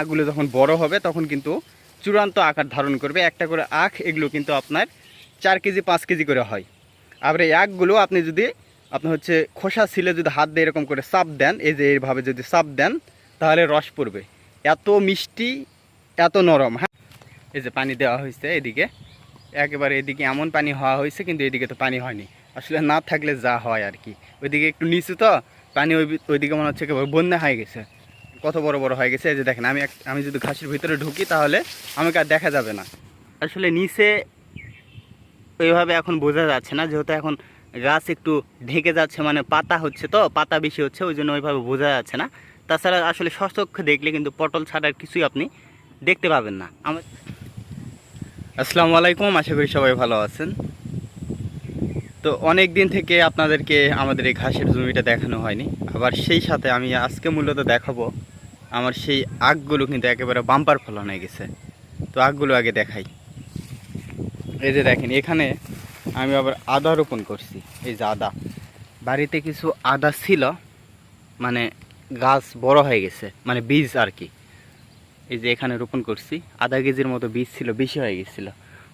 আখগুলো যখন বড় হবে তখন কিন্তু চূড়ান্ত আকার ধারণ করবে। একটা করে আখ এগুলো কিন্তু আপনার 4 কেজি 5 কেজি করে হয়। আবার এই আখগুলো আপনি যদি আপনার হচ্ছে খোসা ছিলে যদি হাত দিয়ে এরকম করে চাপ দেন, এই যে এইভাবে যদি চাপ দেন তাহলে রস পড়বে। এত মিষ্টি, এত নরম। হ্যাঁ, এই যে পানি দেওয়া হয়েছে এদিকে, একেবারে এদিকে এমন পানি হওয়া হয়েছে, কিন্তু এদিকে তো পানি হয়নি। আসলে না থাকলে যা হয় আর কি, ওইদিকে একটু নিচু তো পানি, ওইদিকে মনে হচ্ছে একেবারে বন্যা হয়ে গেছে, কত বড় বড় হয়ে গেছে। এই যে দেখেন, আমি যদি ঘাসের ভিতরে ঢুকি তাহলে আমাকে আর দেখা যাবে না। আসলে নিচে ওইভাবে এখন বোঝা যাচ্ছে না, যেহেতু এখন গাছ একটু ঢেকে যাচ্ছে, মানে পাতা হচ্ছে তো, পাতা বেশি হচ্ছে, ওই জন্য ওইভাবে বোঝা যাচ্ছে না। তাছাড়া আসলে সচক্ষে দেখলে কিন্তু পটল ছাড়ার কিছুই আপনি দেখতে পাবেন না। আসসালামু আলাইকুম, আশা করি সবাই ভালো আছেন। তো অনেক দিন থেকে আপনাদেরকে আমাদের এই ঘাসের জমিটা দেখানো হয়নি, আবার সেই সাথে আমি আজকে মূলত দেখাবো আমার সেই আখগুলো কিন্তু একেবারে বাম্পার ফলন হয়ে গেছে। তো আখগুলো আগে দেখাই। এই যে দেখেন, এখানে আমি আবার আদা রোপণ করছি। এই যে আদা, বাড়িতে কিছু আদা ছিল, মানে গাছ বড় হয়ে গেছে, মানে বীজ আর কি। এই যে এখানে রোপণ করছি, আধা কেজির মতো বীজ ছিল, বেশি হয়ে গেছিলো।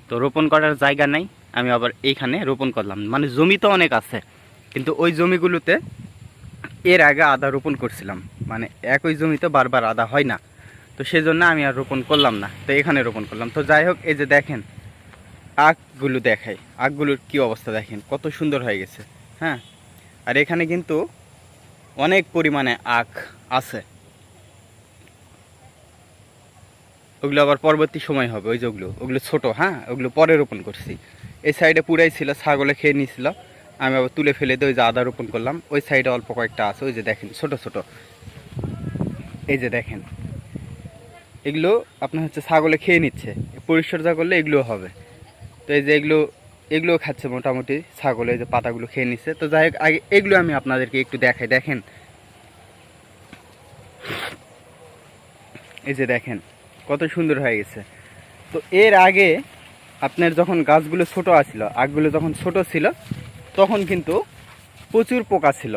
তো রোপণ করার জায়গা নাই, আমি আবার এইখানে রোপণ করলাম। মানে জমি তো অনেক আছে, কিন্তু ওই জমিগুলোতে এর আগে আদা রোপণ করছিলাম, মানে একই জমিতে বারবার আদা হয় না, তো সেজন্য আমি আর রোপণ করলাম না, তো এখানে রোপণ করলাম। তো যাই হোক, এই যে দেখেন আখগুলো দেখাই, আখগুলোর কি অবস্থা দেখেন, কত সুন্দর হয়ে গেছে। হ্যাঁ, আর এখানে কিন্তু অনেক পরিমাণে আখ আছে। ওগুলো আবার পরবর্তী সময় হবে, ওই যে ওগুলো ছোটো। হ্যাঁ, ওগুলো পরে রোপণ করছি। এই সাইডে পুরাই ছিল, ছাগলে খেয়ে নিয়েছিল, আমি আবার তুলে ফেলে দিয়ে ওই যে আদা রোপণ করলাম। ওই সাইডে অল্প কয়েকটা আছে, ওই যে দেখেন ছোট ছোট। এই যে দেখেন, এগুলো আপনার হচ্ছে ছাগলে খেয়ে নিচ্ছে, পরিচর্যা করলে এগুলো হবে। তো এই যে এগুলো খাচ্ছে মোটামুটি ছাগলে, যে পাতাগুলো খেয়ে নিচ্ছে। তো যাই হোক, আগে এগুলো আমি আপনাদেরকে একটু দেখাই। দেখেন, এই যে দেখেন কত সুন্দর হয়ে গেছে। তো এর আগে আপনার যখন গাছগুলো ছোট আছিল, আখগুলো যখন ছোট ছিল, তখন কিন্তু প্রচুর পোকা ছিল,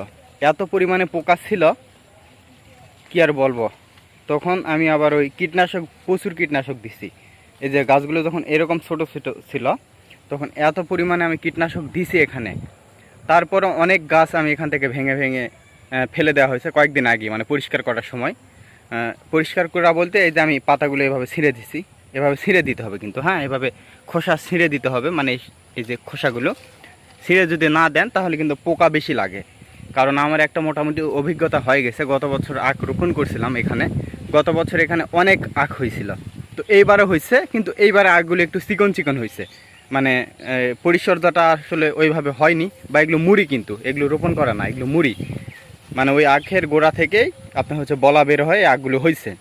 এত পরিমাণে পোকা ছিল কি আর বলবো। তখন আমি আবার ওই কীটনাশক, প্রচুর কীটনাশক দিছি। এই যে গাছগুলো যখন এরকম ছোট ছোট ছিল, তখন এত পরিমাণে আমি কীটনাশক দিছি এখানে। তারপরে অনেক গাছ আমি এখান থেকে ভেঙে ভেঙে ফেলে দেওয়া হয়েছে কয়েকদিন আগে, মানে পরিষ্কার করার সময়। পরিষ্কার করা বলতে এই যে আমি পাতাগুলো এভাবে ছিঁড়ে দিছি, এভাবে ছিঁড়ে দিতে হবে কিন্তু। হ্যাঁ, এভাবে খোসা ছিঁড়ে দিতে হবে, মানে এই যে খোসাগুলো ছিঁড়ে যদি না দেন তাহলে কিন্তু পোকা বেশি লাগে। কারণ আমার একটা মোটামুটি অভিজ্ঞতা হয়ে গেছে, গত বছর আখ রোপণ করছিলাম এখানে। গত বছর এখানে অনেক আখ হয়েছিল, তো এইবারও হয়েছে, কিন্তু এইবারে আখগুলো একটু চিকন চিকন হয়েছে। মানে পরিচর্যাটা আসলে ওইভাবে হয়নি, বা এগুলো মুড়ি, কিন্তু এগুলো রোপণ করা না, এগুলো মুড়ি। মানে ওই আখের গোড়া থেকেই আপনার হচ্ছে বলা বের হয়ে আখগুলো হয়েছে।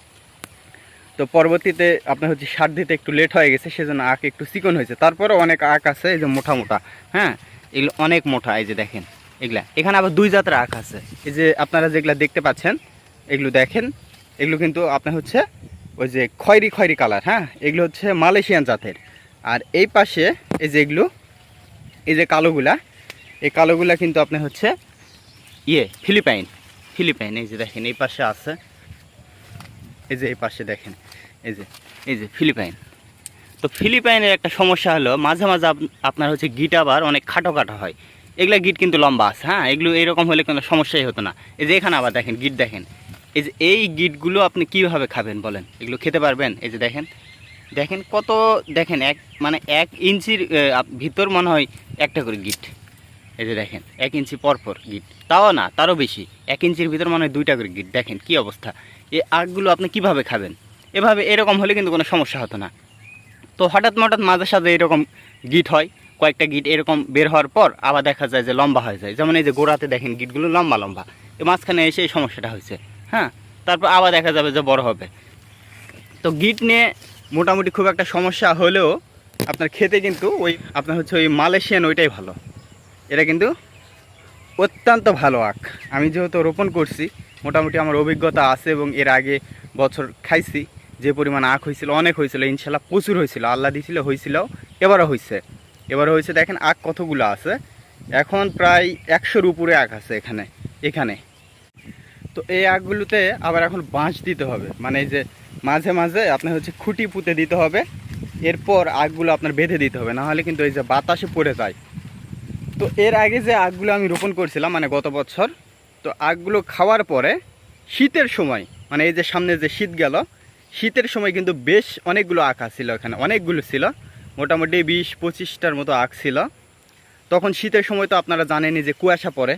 তো পরবর্তীতে আপনার হচ্ছে সার দিতে একটু লেট হয়ে গেছে, সেজন্য আখ একটু চিকন হয়েছে। তারপরে অনেক আখ আছে এই যে মোটা মোটা। হ্যাঁ, এগুলো অনেক মোটা। এই যে দেখেন এগুলা, এখানে আবার দুই জাতের আখ আছে। এই যে আপনারা যেগুলা দেখতে পাচ্ছেন, এগুলো দেখেন, এগুলো কিন্তু আপনার হচ্ছে ওই যে খয়েরি খয়েরি কালার। হ্যাঁ, এগুলো হচ্ছে মালয়েশিয়ান জাতের। আর এই পাশে এই যে এগুলো, এই যে কালোগুলা, এই কালোগুলা কিন্তু আপনার হচ্ছে ফিলিপাইন। এই যে দেখেন এই পাশে আছে, এই যে এই পাশে দেখেন, এই যে ফিলিপাইন। তো ফিলিপাইনের একটা সমস্যা হলো, মাঝে মাঝে আপনার হচ্ছে গিট আবার অনেক খাটো খাটো হয়। এগুলা গিট কিন্তু লম্বা আছে। হ্যাঁ, এগুলো এরকম হলে কোনো সমস্যাই হতো না। এই যে এখানে আবার দেখেন গিট, দেখেন এই যে এই গিটগুলো আপনি কীভাবে খাবেন বলেন? এগুলো খেতে পারবেন? এই যে দেখেন, দেখেন কত, দেখেন মানে 1 ইঞ্চির ভিতর মনে হয় একটা করে গিট। এই যে দেখেন 1 ইঞ্চি পরপর গিট, তাও না, তারও বেশি, 1 ইঞ্চির ভিতর মনে হয় 2টা করে গিট। দেখেন কি অবস্থা। এই আখগুলো আপনি কিভাবে খাবেন? এভাবে এরকম হলে কিন্তু কোনো সমস্যা হতো না। তো হঠাৎ মাঝে সাঝে এরকম গিট হয়, কয়েকটা গিট এরকম বের হওয়ার পর আবার দেখা যায় যে লম্বা হয়ে যায়। যেমন এই যে গোড়াতে দেখেন গিটগুলো লম্বা লম্বা, এই মাঝখানে এসে এই সমস্যাটা হয়েছে। হ্যাঁ, তারপর আবার দেখা যাবে যে বড় হবে। তো গিট নিয়ে মোটামুটি খুব একটা সমস্যা হলেও আপনার খেতে কিন্তু ওই আপনার হচ্ছে ওই মালয়েশিয়ান, ওইটাই ভালো। এটা কিন্তু অত্যন্ত ভালো আখ। আমি যেহেতু রোপণ করছি, মোটামুটি আমার অভিজ্ঞতা আছে, এবং এর আগে বছর খাইছি, যে পরিমাণ আখ হয়েছিল, অনেক হয়েছিল, ইনশাল্লাহ প্রচুর হয়েছিল, আল্লাহ দিছিল, হয়েছিল। এবারও হয়েছে। দেখেন আখ কতগুলো আছে, এখন প্রায় 100-র উপরে আখ আছে এখানে। তো এই আখগুলোতে আবার এখন বাঁশ দিতে হবে, মানে এই যে মাঝে মাঝে আপনার হচ্ছে খুঁটি পুঁতে দিতে হবে, এরপর আগগুলো আপনার বেঁধে দিতে হবে, নাহলে কিন্তু এই যে বাতাসে পড়ে যায়। তো এর আগে যে আগগুলো আমি রোপণ করছিলাম মানে গত বছর, তো আগগুলো খাওয়ার পরে শীতের সময় মানে এই যে সামনে যে শীত গেল, শীতের সময় কিন্তু বেশ অনেকগুলো আখ ছিল, এখানে অনেকগুলো ছিল, মোটামুটি 20-25টার মতো আখ ছিল। তখন শীতের সময় তো আপনারা জানেনই যে কুয়াশা পড়ে,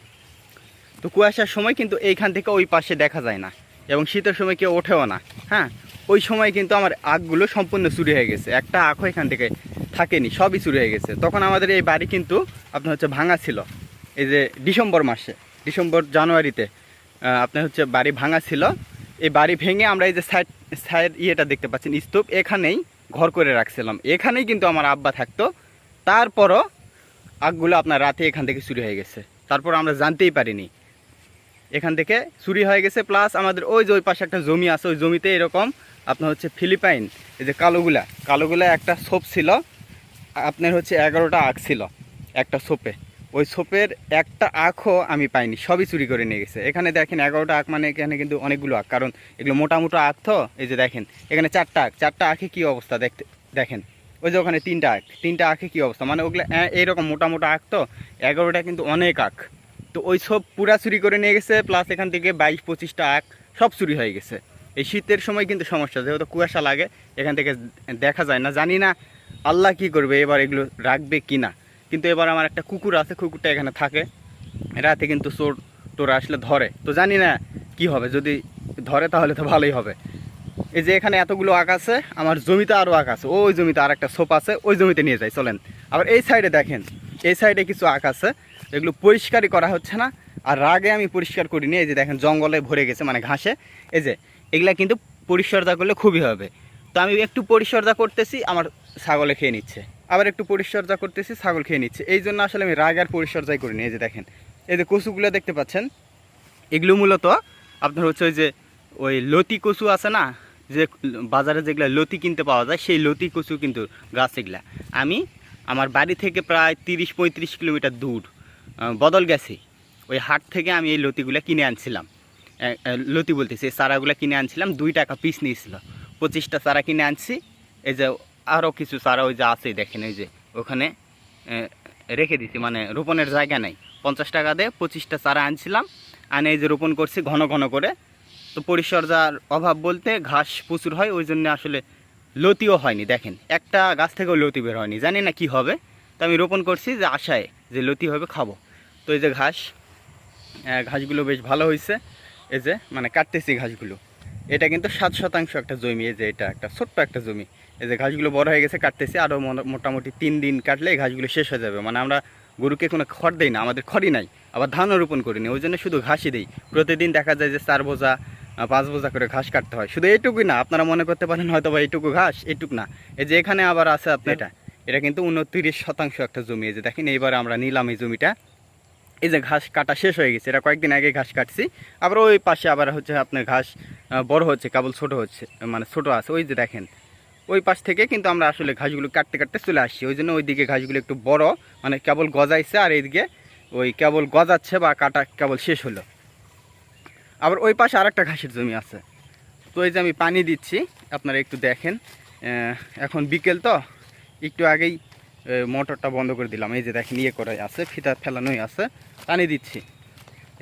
তো কুয়াশার সময় কিন্তু এইখান থেকে ওই পাশে দেখা যায় না, এবং শীতের সময় কেউ ওঠেও না। হ্যাঁ, ওই সময় কিন্তু আমার আখগুলো সম্পূর্ণ চুরি হয়ে গেছে, একটা আখও এখান থেকে থাকেনি, সবই চুরি হয়ে গেছে। তখন আমাদের এই বাড়ি কিন্তু আপনার হচ্ছে ভাঙা ছিল, এই যে ডিসেম্বর মাসে, জানুয়ারিতে আপনার হচ্ছে বাড়ি ভাঙা ছিল। এই বাড়ি ভেঙে আমরা এই যে সাইড সাইড ইয়েটা দেখতে পাচ্ছেন স্তূপ, এখানেই ঘর করে রাখছিলাম, এখানেই কিন্তু আমার আব্বা থাকতো। তারপরও আখগুলো আপনার রাতে এখান থেকে চুরি হয়ে গেছে, তারপর আমরা জানতেই পারিনি এখান থেকে চুরি হয়ে গেছে। প্লাস আমাদের ওই যে ওই পাশে একটা জমি আছে, ওই জমিতে এরকম আপনার হচ্ছে ফিলিপাইন এই যে কালোগুলা একটা ছোপ ছিল, আপনার হচ্ছে 11টা আখ ছিল একটা ছোপে, ওই ছোপের একটা আখও আমি পাইনি, সবই চুরি করে নিয়ে গেছে। এখানে দেখেন 11টা আখ মানে এখানে কিন্তু অনেকগুলো আখ, কারণ এগুলো মোটা আখ তো। এই যে দেখেন এখানে 4টা আখে কী অবস্থা দেখেন, ওই যে ওখানে 3টা আখে কী অবস্থা, মানে ওগুলো এইরকম মোটা আখ তো, 11টা কিন্তু অনেক আখ। তো ওই সব পুরা চুরি করে নিয়ে গেছে, প্লাস এখান থেকে 22-25টা আখ সব চুরি হয়ে গেছে। এই শীতের সময় কিন্তু সমস্যা, যেহেতু কুয়াশা লাগে এখান থেকে দেখা যায় না, জানি না আল্লাহ কি করবে এবার, এগুলো রাখবে কি না। কিন্তু এবার আমার একটা কুকুর আছে, কুকুরটা এখানে থাকে, রাতে কিন্তু চোর টোর আসলে ধরে, তো জানি না কি হবে, যদি ধরে তাহলে তো ভালোই হবে। এই যে এখানে এতগুলো আখ আছে, আমার জমিতে আরও আখ আছে, ওই জমিতে আর একটা ছোপ আছে, ওই জমিতে নিয়ে যাই চলেন। আবার এই সাইডে দেখেন, এই সাইডে কিছু আখ আছে, এগুলো পরিষ্কারই করা হচ্ছে না, আর রাগে আমি পরিষ্কার করিনি। এই যে দেখেন জঙ্গলে ভরে গেছে মানে ঘাসে, এই যে এগুলা কিন্তু পরিচর্যা করলে খুবই হবে। তো আমি একটু পরিচর্যা করতেছি, আমার ছাগলে খেয়ে নিচ্ছে, আবার একটু পরিচর্যা করতেছি, ছাগল খেয়ে নিচ্ছে, এই জন্য আসলে আমি রাগ আর পরিচর্যাই করিনি। এই যে দেখেন, এই যে কচুগুলো দেখতে পাচ্ছেন, এগুলো মূলত আপনার হচ্ছে ওই লতি কচু আছে না, যে বাজারে যেগুলো লতি কিনতে পাওয়া যায়, সেই লতি কচু কিন্তু গাছ এগুলা। আমি আমার বাড়ি থেকে প্রায় 30-35 কিলোমিটার দূর বদল গেছি, ওই হাট থেকে আমি এই লতিগুলো কিনে আনছিলাম, লতি বলতেছি, এই চারাগুলো কিনে আনছিলাম, 2 টাকা পিস নিয়েছিল, 25টা চারা কিনে আনছি। এই যে আরও কিছু চারা ওই যে আছে দেখেন, ওই যে ওখানে রেখে দিছি, মানে রোপণের জায়গা নেই, 50 টাকা দিয়ে 25টা চারা আনছিলাম, আনে এই যে রোপণ করছি ঘন ঘন করে। তো পরিচর্যার অভাব বলতে ঘাস প্রচুর হয়, ওই জন্য আসলে লতিও হয়নি, দেখেন একটা গাছ থেকেও লতি বের হয়নি, জানি না কি হবে। তো আমি রোপণ করছি যে আশায় যে লতি হবে, খাবো। তো এই যে ঘাসগুলো বেশ ভালো হয়েছে, এই যে মানে কাটতেছি ঘাসগুলো, এটা কিন্তু 7% একটা জমি, এই যে এটা একটা ছোট্ট একটা জমি, এই যে ঘাসগুলো বড় হয়ে গেছে, কাটতেছি, আরও মোটামুটি 3 দিন কাটলে এই ঘাসগুলো শেষ হয়ে যাবে। মানে আমরা গরুকে কোনো খড় দেই না, আমাদের খড়ই নাই, আবার ধানও রোপণ করিনি, ওই জন্য শুধু ঘাসই দিই। প্রতিদিন দেখা যায় যে 4 বোঝা 5 বোঝা করে ঘাস কাটতে হয়। শুধু এইটুকুই না, আপনারা মনে করতে পারেন হয়তো বা এইটুকু ঘাস, এইটুক না, এই যে এখানে আবার আছে আপনার এটা কিন্তু 29% একটা জমি। এই যে দেখেন এইবার আমরা নিলাম এই জমিটা, এই যে ঘাস কাটা শেষ হয়ে গেছে, এটা কয়েকদিন আগে ঘাস কাটছি। আবার ওই পাশে আবার হচ্ছে আপনার ঘাস বড় হচ্ছে, কেবল ছোট হচ্ছে, মানে ছোট আছে, ওই যে দেখেন ওই পাশ থেকে কিন্তু আমরা আসলে ঘাসগুলো কাটতে কাটতে চলে আসছি, ওই জন্য ওইদিকে ঘাসগুলো একটু বড়, মানে কেবল গজাইছে, আর এইদিকে ওই কেবল গজাচ্ছে বা কাটা কেবল শেষ হলো। আবার ওই পাশে আর একটা ঘাসের জমি আছে। তো এই যে আমি পানি দিচ্ছি, আপনারা একটু দেখেন, এখন বিকেল তো, একটু আগেই মোটরটা বন্ধ করে দিলাম, এই যে দেখেন ইয়ে করাই আছে, ফিতা ফেলানোই আছে, পানি দিচ্ছি।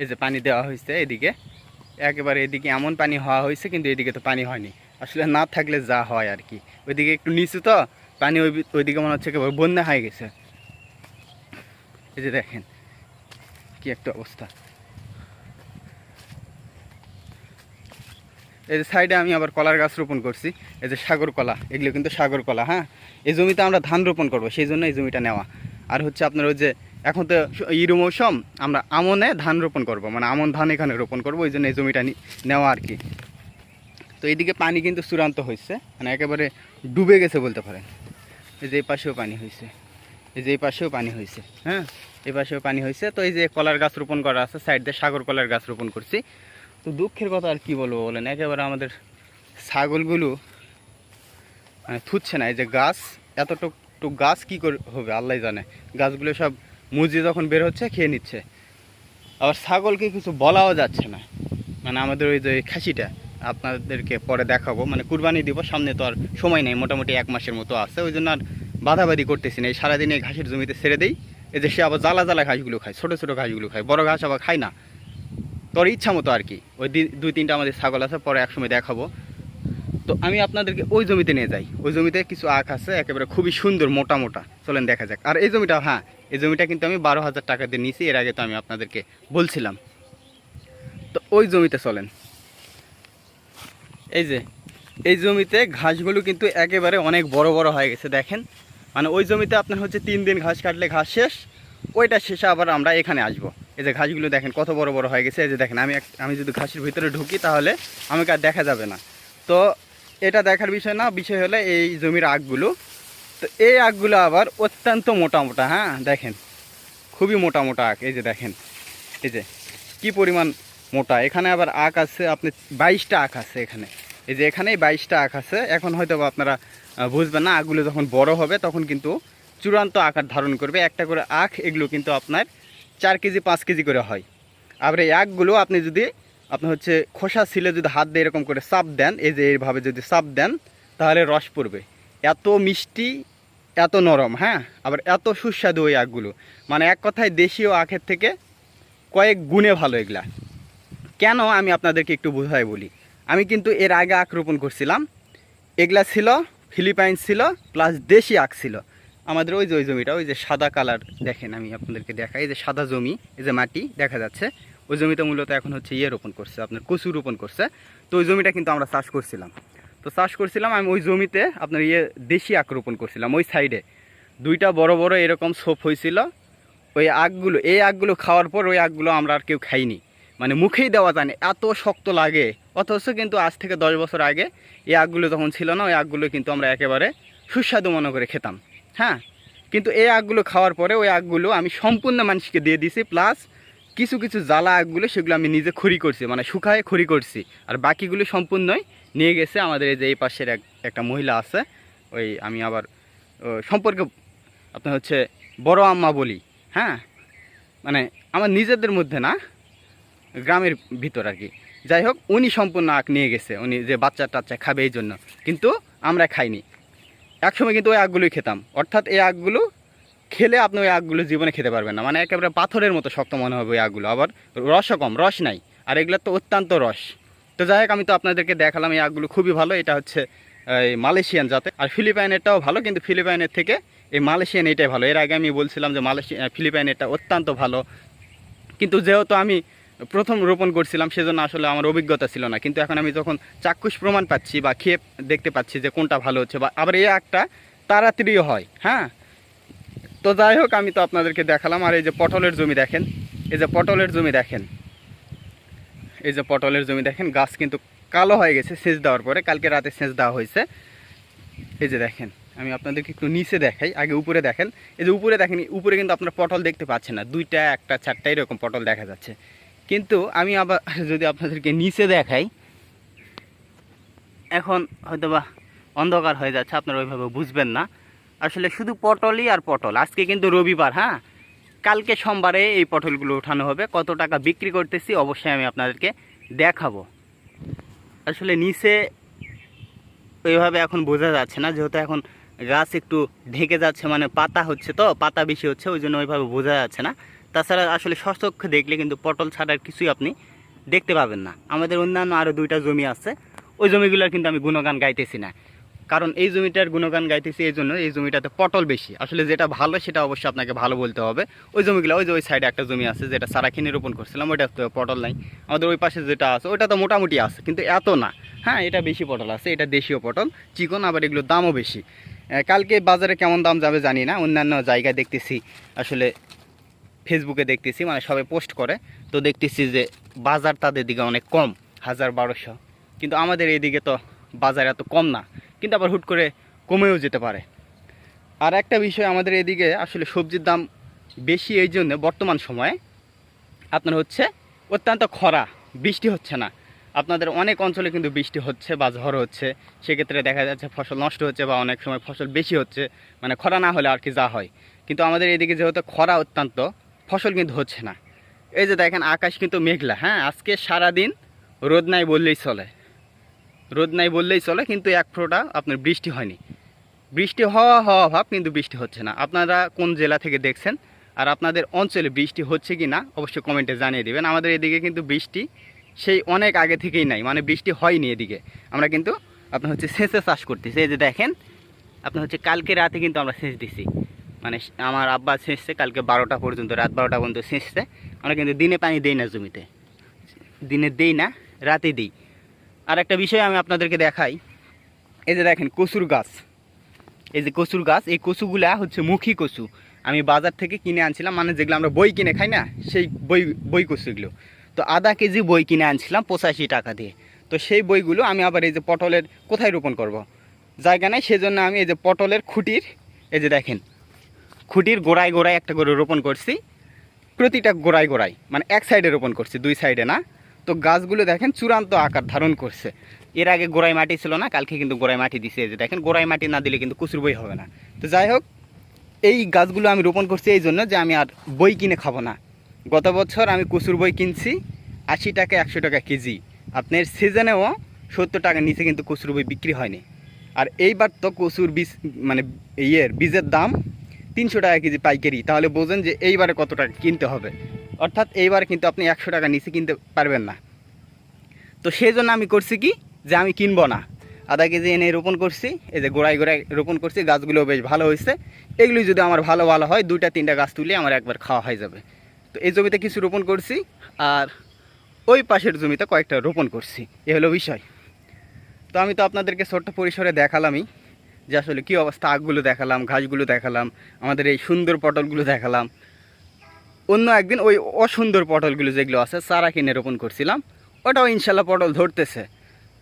এই যে পানি দেওয়া হয়েছে এদিকে, একেবারে এদিকে এমন পানি হওয়া হয়েছে, কিন্তু এদিকে তো পানি হয়নি, আসলে না থাকলে যা হয় আর কি। ওইদিকে একটু নিচু তো পানি, ওইদিকে মনে হচ্ছে কেবল বন্যা হয়ে গেছে। এই যে দেখেন কি একটা অবস্থা। এই যে সাইডে আমি আবার কলার গাছ রোপণ করছি, এই যে সাগর কলা, এগুলো কিন্তু সাগর কলা। হ্যাঁ, এই জমিতে আমরা ধান রোপণ করবো, সেই জন্য এই জমিটা নেওয়া। আর হচ্ছে আপনার ওই যে এখন তো ইরু মৌসুম, আমরা আমনে ধান রোপণ করব, মানে আমন ধান এখানে রোপণ করবো, ওই জন্য এই জমিটা নেওয়া আর কি। তো এইদিকে পানি কিন্তু চূড়ান্ত হয়েছে, মানে একেবারে ডুবে গেছে বলতে পারেন। এই যে এই পাশেও পানি হয়েছে, এই যে এই পাশেও পানি হয়েছে, হ্যাঁ এই পাশেও পানি হয়েছে। তো এই যে কলার গাছ রোপণ করা আছে, সাইড দিয়ে সাগর কলার গাছ রোপণ করছি। তো দুঃখের কথা আর কি বলবো বলেন, একেবারে আমাদের ছাগলগুলো মানে থুচ্ছে না। এই যে গাছ, এতটুকু গাছ কি করে হবে আল্লাহ জানে, গাছগুলো সব মুজি যখন বের হচ্ছে খেয়ে নিচ্ছে। আবার ছাগলকে কিছু বলাও যাচ্ছে না, মানে আমাদের ওই যে খাসিটা আপনাদেরকে পরে দেখাবো, মানে কুরবানি দিব সামনে, তো আর সময় নেই, মোটামুটি 1 মাসের মতো আছে, ওই জন্য আর বাধাবাধি করতেছি না। এই সারাদিন এই ঘাসের জমিতে ছেড়ে দেই, এই যে সে আবার জ্বালা জ্বালা ঘাসগুলো খায়, ছোটো ছোটো ঘাসগুলো খায়, বড় ঘাস আবার খায় না। তোর ইচ্ছা মতো আর কি। ওই 2-3টা আমাদের ছাগল আছে, পরে একসময় দেখাবো। তো আমি আপনাদেরকে ওই জমিতে নিয়ে যাই। ওই জমিতে কিছু আখ আছে একেবারে খুবই সুন্দর, মোটা মোটা, চলেন দেখা যাক। আর এই জমিটা, হ্যাঁ এই জমিটা কিন্তু আমি 12,000 টাকা দিয়ে নিয়েছি, এর আগে তো আমি আপনাদেরকে বলছিলাম। তো ওই জমিতে চলেন। এই যে এই জমিতে ঘাসগুলো কিন্তু একেবারে অনেক বড় বড় হয়ে গেছে, দেখেন। মানে ওই জমিতে আপনার হচ্ছে 3 দিন ঘাস কাটলে ঘাস শেষ, ওইটা শেষে আবার আমরা এখানে আসবো। এই যে ঘাসগুলো দেখেন কত বড় বড় হয়ে গেছে। এই যে দেখেন, আমি যদি ঘাসের ভিতরে ঢুকি তাহলে আমাকে আর দেখা যাবে না। তো এটা দেখার বিষয় না, বিষয় হলো এই জমির আখগুলো। তো এই আখগুলো আবার অত্যন্ত মোটা মোটা, হ্যাঁ দেখেন খুবই মোটা মোটা আখ। এই যে দেখেন, এই যে কি পরিমাণ মোটা। এখানে আবার আখ আছে আপনি 22টা আখ আছে এখানে। এই যে এখানেই 22টা আখ আছে। এখন হয়তো আপনারা বুঝবেন না, আখগুলো যখন বড় হবে তখন কিন্তু চূড়ান্ত আকার ধারণ করবে। একটা করে আখ এগুলো কিন্তু আপনার 4 কেজি 5 কেজি করে হয়। আবার এই আখগুলো আপনি যদি আপনার হচ্ছে খোসা ছিলে যদি হাত দিয়ে এরকম করে চাপ দেন, এই যে এইভাবে যদি চাপ দেন তাহলে রস পড়বে। এত মিষ্টি, এত নরম, হ্যাঁ আবার এত সুস্বাদু ওই আখগুলো। মানে এক কথায় দেশীয় আখের থেকে কয়েক গুণে ভালো এগুলা। কেন আমি আপনাদেরকে একটু বোঝাই বলি। আমি কিন্তু এর আগে আখ রোপণ করছিলাম, এগুলা ছিল ফিলিপাইন ছিল প্লাস দেশি আখ ছিল। আমাদের ওই যে ওই জমিটা, ওই যে সাদা কালার দেখেন, আমি আপনাদেরকে দেখাই, এই যে সাদা জমি, এই যে মাটি দেখা যাচ্ছে, ওই জমিটা মূলত এখন হচ্ছে রোপণ করছে, আপনার কচু রোপণ করছে। তো ওই জমিটা কিন্তু আমরা চাষ করছিলাম। তো চাষ করছিলাম আমি ওই জমিতে আপনার দেশি আখ রোপণ করছিলাম। ওই সাইডে 2টা বড় বড় এরকম ছোপ হয়েছিল। ওই আখগুলো, এই আখগুলো খাওয়ার পর ওই আখগুলো আমরা আর কেউ খাইনি, মানে মুখেই দেওয়া যায় না, এত শক্ত লাগে। অথচ কিন্তু আজ থেকে 10 বছর আগে এই আখগুলো যখন ছিল না, ওই আখগুলো কিন্তু আমরা একেবারে সুস্বাদু মনে করে খেতাম, হ্যাঁ। কিন্তু এই আখগুলো খাওয়ার পরে ওই আখগুলো আমি সম্পূর্ণ মানুষকে দিয়ে দিছি, প্লাস কিছু কিছু জ্বালা আখগুলো সেগুলো আমি নিজে খড়ি করছি, মানে শুকায় খড়ি করছি। আর বাকিগুলো সম্পূর্ণই নিয়ে গেছে আমাদের এই যে এই পাশের একটা মহিলা আছে, ওই আমি আবার সম্পর্কে আপনার হচ্ছে বড় আম্মা বলি, হ্যাঁ মানে আমার নিজেদের মধ্যে না, গ্রামের ভিতর আর কি। যাই হোক, উনি সম্পূর্ণ আখ নিয়ে গেছে, উনি যে বাচ্চা টাচ্চা খাবে এই জন্য, কিন্তু আমরা খাইনি। একসময় কিন্তু ওই আখগুলোই খেতাম। অর্থাৎ এই আখগুলো খেলে আপনি ওই আখগুলো জীবনে খেতে পারবেন না, মানে একেবারে পাথরের মতো শক্ত মনে হবে ওই আখগুলো। আবার রসও কম, রস নাই, আর এগুলোর তো অত্যন্ত রস। তো যাই হোক, আমি তো আপনাদেরকে দেখালাম এই আখগুলো খুবই ভালো। এটা হচ্ছে এই মালয়েশিয়ান জাতে, আর ফিলিপাইনেরটাও ভালো, কিন্তু ফিলিপাইনের থেকে এই মালয়েশিয়ান এটাই ভালো। এর আগে আমি বলছিলাম যে ফিলিপাইনেরটা অত্যন্ত ভালো, কিন্তু যেহেতু আমি প্রথম রোপণ করছিলাম সেজন্য আসলে আমার অভিজ্ঞতা ছিল না। কিন্তু এখন আমি যখন চাক্ষুষ প্রমাণ পাচ্ছি বা খেয়ে দেখতে পাচ্ছি যে কোনটা ভালো হচ্ছে, বা আবার এই আখটা তাড়াতাড়িও হয়, হ্যাঁ। তো যাই হোক, আমি তো আপনাদেরকে দেখালাম। আর এই যে পটলের জমি দেখেন, এই যে পটলের জমি দেখেন, এই যে পটলের জমি দেখেন, গাছ কিন্তু কালো হয়ে গেছে সেচ দেওয়ার পরে, কালকে রাতে সেচ দেওয়া হয়েছে। এই যে দেখেন, আমি আপনাদেরকে একটু নিচে দেখাই, আগে উপরে দেখেন। এই যে উপরে দেখেন, উপরে কিন্তু আপনার পটল দেখতে পাচ্ছেন না, 2টা 1টা 4টা এরকম পটল দেখা যাচ্ছে। কিন্তু আমি আবার যদি আপনাদেরকে নিচে দেখাই, এখন হয়তোবা অন্ধকার হয়ে যাচ্ছে, আপনারা ওইভাবে বুঝবেন না। আসলে শুধু পটলই আর পটল। আজকে কিন্তু রবিবার, হ্যাঁ কালকে সোমবারে এই পটলগুলো উঠানো হবে। কত টাকা বিক্রি করতেছি অবশ্যই আমি আপনাদেরকে দেখাবো। আসলে নিচে ওইভাবে এখন বোঝা যাচ্ছে না, যেহেতু এখন গাছ একটু ঢেকে যাচ্ছে, মানে পাতা হচ্ছে, তো পাতা বেশি হচ্ছে, ওই জন্য ওইভাবে বোঝা যাচ্ছে না। তাছাড়া আসলে সচক্ষে দেখলে কিন্তু পটল ছাড়ার কিছুই আপনি দেখতে পাবেন না। আমাদের অন্যান্য আরও 2টা জমি আছে, ওই জমিগুলোর কিন্তু আমি গুণগান গাইতেছি না, কারণ এই জমিটার গুণগান গাইতেছি এই জন্য, এই জমিটাতে পটল বেশি। আসলে যেটা ভালো সেটা অবশ্যই আপনাকে ভালো বলতে হবে। ওই জমিগুলো, ওই যে ওই সাইডে একটা জমি আছে যেটা সারাখিনি রোপণ করছিলাম, ওইটা তো পটল নাই। আমাদের ওই পাশে যেটা আছে ওইটা তো মোটামুটি আছে, কিন্তু এত না, হ্যাঁ এটা বেশি পটল আছে, এটা দেশীয় পটল, চিকন, আবার এগুলোর দামও বেশি। কালকে বাজারে কেমন দাম যাবে জানি না, অন্যান্য জায়গায় দেখতেছি, আসলে ফেসবুকে দেখতেছি, মানে সবাই পোস্ট করে, তো দেখতেছি যে বাজার তাদের দিকে অনেক কম, 1000-1200। কিন্তু আমাদের এইদিকে তো বাজার এত কম না, কিন্তু আবার হুট করে কমেও যেতে পারে। আর একটা বিষয়, আমাদের এদিকে আসলে সবজির দাম বেশি এই জন্য বর্তমান সময়ে আপনার হচ্ছে অত্যন্ত খরা, বৃষ্টি হচ্ছে না। আপনাদের অনেক অঞ্চলে কিন্তু বৃষ্টি হচ্ছে বা ঝড় হচ্ছে, সেক্ষেত্রে দেখা যাচ্ছে ফসল নষ্ট হচ্ছে, বা অনেক সময় ফসল বেশি হচ্ছে, মানে খরা না হলে আর কি যা হয়। কিন্তু আমাদের এদিকে যেহেতু খরা অত্যন্ত, ফসল কিন্তু হচ্ছে না। এই যে দেখেন, আকাশ কিন্তু মেঘলা, হ্যাঁ আজকে সারাদিন রোদ নাই বললেই চলে। রোদ নাই বললেই চলে, কিন্তু এক ফোঁটা আপনার বৃষ্টি হয়নি। বৃষ্টি হওয়া ভাব, কিন্তু বৃষ্টি হচ্ছে না। আপনারা কোন জেলা থেকে দেখছেন আর আপনাদের অঞ্চলে বৃষ্টি হচ্ছে কি না অবশ্যই কমেন্টে জানিয়ে দেবেন। আমাদের এদিকে কিন্তু বৃষ্টি সেই অনেক আগে থেকেই নাই, মানে বৃষ্টি হয়নি এদিকে। আমরা কিন্তু আপনার হচ্ছে সেচে চাষ করতেছি। এই যে দেখেন, আপনার হচ্ছে কালকে রাতে কিন্তু আমরা সেচ দিছি, মানে আমার আব্বা সেচছে কালকে 12টা পর্যন্ত, রাত 12টা পর্যন্ত সেচছে। আমরা কিন্তু দিনে পানি দেই না জমিতে, দিনে দেই না, রাতে দিই। আর একটা বিষয় আমি আপনাদেরকে দেখাই, এই যে দেখেন কচুর গাছ, এই যে কচুর গাছ, এই কচুগুলা হচ্ছে মুখী কচু। আমি বাজার থেকে কিনে আনছিলাম, মানে যেগুলো আমরা বই কিনে খাই না, সেই বই কচুগুলো। তো আধা কেজি বই কিনে আনছিলাম 85 টাকা দিয়ে। তো সেই বইগুলো আমি আবার এই যে পটলের কোথায় রোপণ করব, জায়গা নেই, সেজন্য আমি এই যে পটলের খুঁটির, এই যে দেখেন খুঁটির গোড়ায় গোড়ায় একটা করে রোপণ করছি। প্রতিটা গোড়ায় গোড়ায়, মানে এক সাইডে রোপণ করছি, দুই সাইডে না। তো গাছগুলো দেখেন চূড়ান্ত আকার ধারণ করছে। এর আগে গোড়ায় মাটি ছিল না, কালকে কিন্তু গোড়ায় মাটি দিছে। এই যে দেখেন, গোড়ায় মাটি না দিলে কিন্তু কচুর বই হবে না। তো যাই হোক, এই গাছগুলো আমি রোপণ করছি এই জন্য যে আমি আর বই কিনে খাবো না। গত বছর আমি কচুর বই কিনছি 80 টাকা 100 টাকা কেজি। আপনার সিজনেও 70 টাকার নিচে কিন্তু কচুর বই বিক্রি হয়নি। আর এইবার তো কচুর বীজ, মানে বীজের দাম 300 টাকা কেজি পাইকারি। তাহলে বোঝেন যে এইবারে কত টাকা কিনতে হবে। অর্থাৎ এইবারে কিন্তু আপনি 100 টাকা নিচে কিনতে পারবেন না। তো সেই জন্য আমি করছি কি, যে আমি কিনবো না, আধা কেজি এনে রোপণ করছি। এই যে গোড়ায় গোড়ায় রোপণ করছি, গাছগুলো বেশ ভালো হয়েছে। এগুলি যদি আমার ভালো হয় 2টা 3টা গাছ তুলে আমার একবার খাওয়া হয়ে যাবে। তো এই জমিতে কিছু রোপণ করছি, আর ওই পাশের জমিতে কয়েকটা রোপণ করছি, এ হলো বিষয়। তো আমি তো আপনাদেরকে ছোট্ট পরিসরে দেখালামই যে আসলে কী অবস্থা। আখগুলো দেখালাম, ঘাসগুলো দেখালাম, আমাদের এই সুন্দর পটলগুলো দেখালাম। অন্য একদিন ওই অসুন্দর পটলগুলো যেগুলো আছে চারা কিনে রোপণ করছিলাম, ওটাও ইনশাল্লাহ পটল ধরতেছে।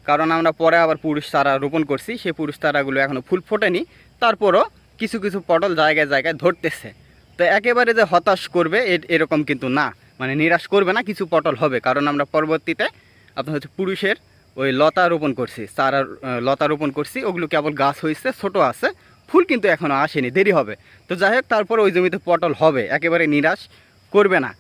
কারণ আমরা পরে আবার পুরুষ চারা রোপণ করছি, সেই পুরুষ চারাগুলো এখনও ফুল ফোটেনি, তারপরও কিছু কিছু পটল জায়গায় জায়গায় ধরতেছে। তো একেবারে যে হতাশ করবে এরকম কিন্তু না, মানে নিরাশ করবে না, কিছু পটল হবে। কারণ আমরা পরবর্তীতে আপনার হচ্ছে পুরুষের ওই লতা রোপণ করছি, চারা লতা রোপণ করছি, ওগুলো কেবল গাছ হয়েছে, ছোটো আছে, ফুল কিন্তু এখনও আসেনি, দেরি হবে। তো যাই হোক, তারপর ওই জমিতে পটল হবে, একেবারে নিরাশ করবে না।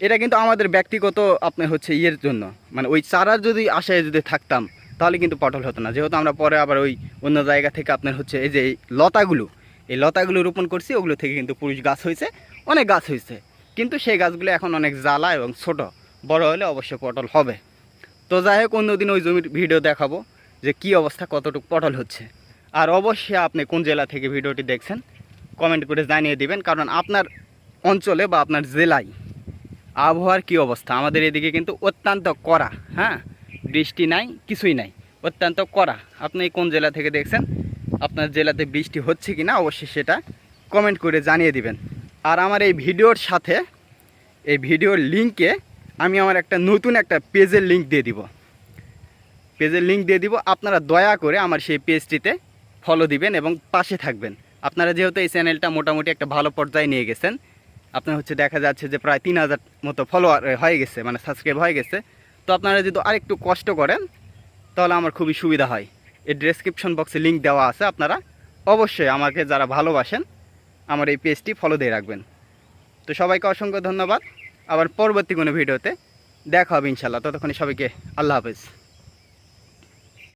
এটা কিন্তু আমাদের ব্যক্তিগত আপনার হচ্ছে ইয়ের জন্য, মানে ওই চারার যদি আশায় যদি থাকতাম তাহলে কিন্তু পটল হতো না। যেহেতু আমরা পরে আবার ওই অন্য জায়গা থেকে আপনার হচ্ছে এই যে এই লতাগুলো রোপণ করছি, ওগুলো থেকে কিন্তু পুরুষ গাছ হয়েছে, অনেক গাছ হয়েছে। কিন্তু সেই গাছগুলো এখন অনেক জ্বালা এবং ছোট, বড় হলে অবশ্যই পটল হবে। তো যাই হোক, অন্যদিন ওই জমির ভিডিও দেখাবো যে কি অবস্থা, কতটুকু পটল হচ্ছে। আর অবশ্যই আপনি কোন জেলা থেকে ভিডিওটি দেখছেন কমেন্ট করে জানিয়ে দিবেন, কারণ আপনার অঞ্চলে বা আপনার জেলায় আবহাওয়ার কী অবস্থা। আমাদের এদিকে কিন্তু অত্যন্ত কড়া, হ্যাঁ, বৃষ্টি নাই, কিছুই নাই, অত্যন্ত কড়া। আপনি কোন জেলা থেকে দেখছেন, আপনার জেলাতে বৃষ্টি হচ্ছে কি না অবশ্যই সেটা কমেন্ট করে জানিয়ে দিবেন। আর আমার এই ভিডিওর সাথে, এই ভিডিওর লিঙ্কে আমি আমার একটা নতুন একটা পেজের লিঙ্ক দিয়ে দিব। আপনারা দয়া করে আমার সেই পেজটিতে ফলো দিবেন এবং পাশে থাকবেন। আপনারা যেহেতু এই চ্যানেলটা মোটামুটি একটা ভালো পর্যায়ে নিয়ে গেছেন, আপনার হচ্ছে দেখা যাচ্ছে যে প্রায় 3000 মতো ফলোয়ার হয়ে গেছে, মানে সাবস্ক্রাইব হয়ে গেছে। তো আপনারা যদি আরেকটু কষ্ট করেন তাহলে আমার খুবই সুবিধা হয়। এই ডেসক্রিপশন বক্সে লিঙ্ক দেওয়া আছে, আপনারা অবশ্যই আমাকে যারা ভালোবাসেন আমার এই পেজটি ফলো দিয়ে রাখবেন। তো সবাইকে অসংখ্য ধন্যবাদ। আবার পরবর্তী কোনো ভিডিওতে দেখা হবে ইনশাল্লাহ। ততক্ষণে সবাইকে আল্লাহ হাফেজ।